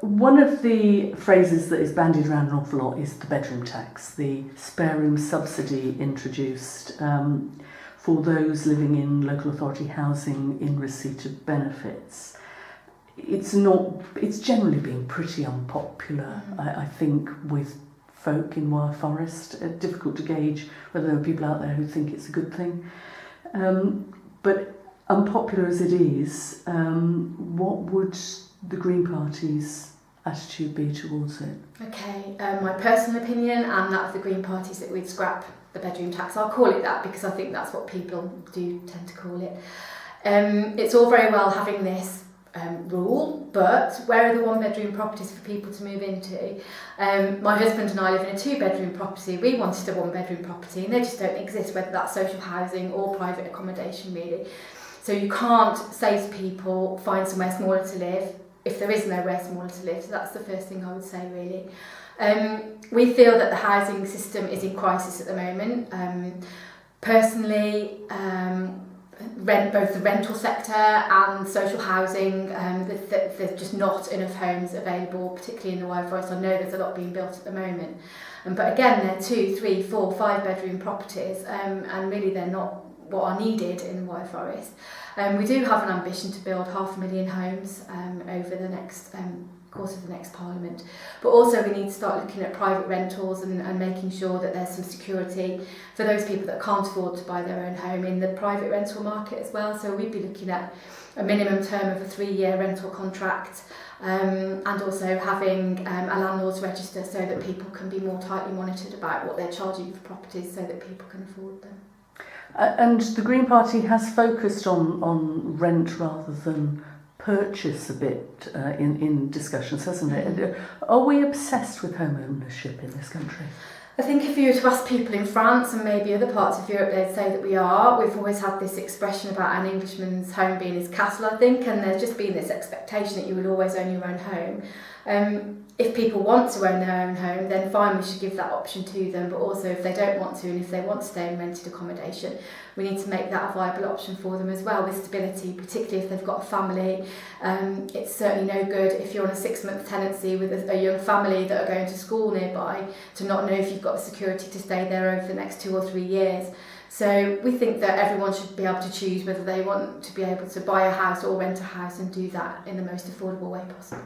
One of the phrases that is bandied around an awful lot is the bedroom tax, the spare room subsidy introduced for those living in local authority housing in receipt of benefits. It's generally been pretty unpopular, I think, with folk in Wyre Forest. Difficult to gauge whether there are people out there who think it's a good thing. But unpopular as it is, what would the Green Party's attitude be towards it? Okay, my personal opinion and that of the Green Party is that we'd scrap the bedroom tax. I'll call it that because I think that's what people do tend to call it. It's all very well having this rule, but where are the one-bedroom properties for people to move into? My husband and I live in a two-bedroom property. We wanted a one-bedroom property and they just don't exist, whether that's social housing or private accommodation really. So you can't say to people, find somewhere smaller to live if there is nowhere smaller to live. So that's the first thing I would say really. We feel that the housing system is in crisis at the moment. Personally, both the rental sector and social housing, there's just not enough homes available, particularly in the Wyre Forest. I know there's a lot being built at the moment. But again, they're 2, 3, 4, 5 bedroom properties, and really they're not what are needed in the Wyre Forest. We do have an ambition to build 500,000 homes over the next course of the next Parliament. But also we need to start looking at private rentals and making sure that there's some security for those people that can't afford to buy their own home in the private rental market as well. So we'd be looking at a minimum term of a 3-year rental contract, and also having a landlord's register so that people can be more tightly monitored about what they're charging for properties so that people can afford them. And the Green Party has focused on rent rather than purchase a bit in discussions, hasn't it? Are we obsessed with home ownership in this country? I think if you were to ask people in France and maybe other parts of Europe, they'd say that we are. We've always had this expression about an Englishman's home being his castle, I think, and there's just been this expectation that you will always own your own home. If people want to own their own home, then fine, we should give that option to them. But also if they don't want to, and if they want to stay in rented accommodation, we need to make that a viable option for them as well, with stability, particularly if they've got a family. It's certainly no good if you're on a 6-month tenancy with a young family that are going to school nearby to not know if you've got the security to stay there over the next 2 or 3 years. So we think that everyone should be able to choose whether they want to be able to buy a house or rent a house and do that in the most affordable way possible.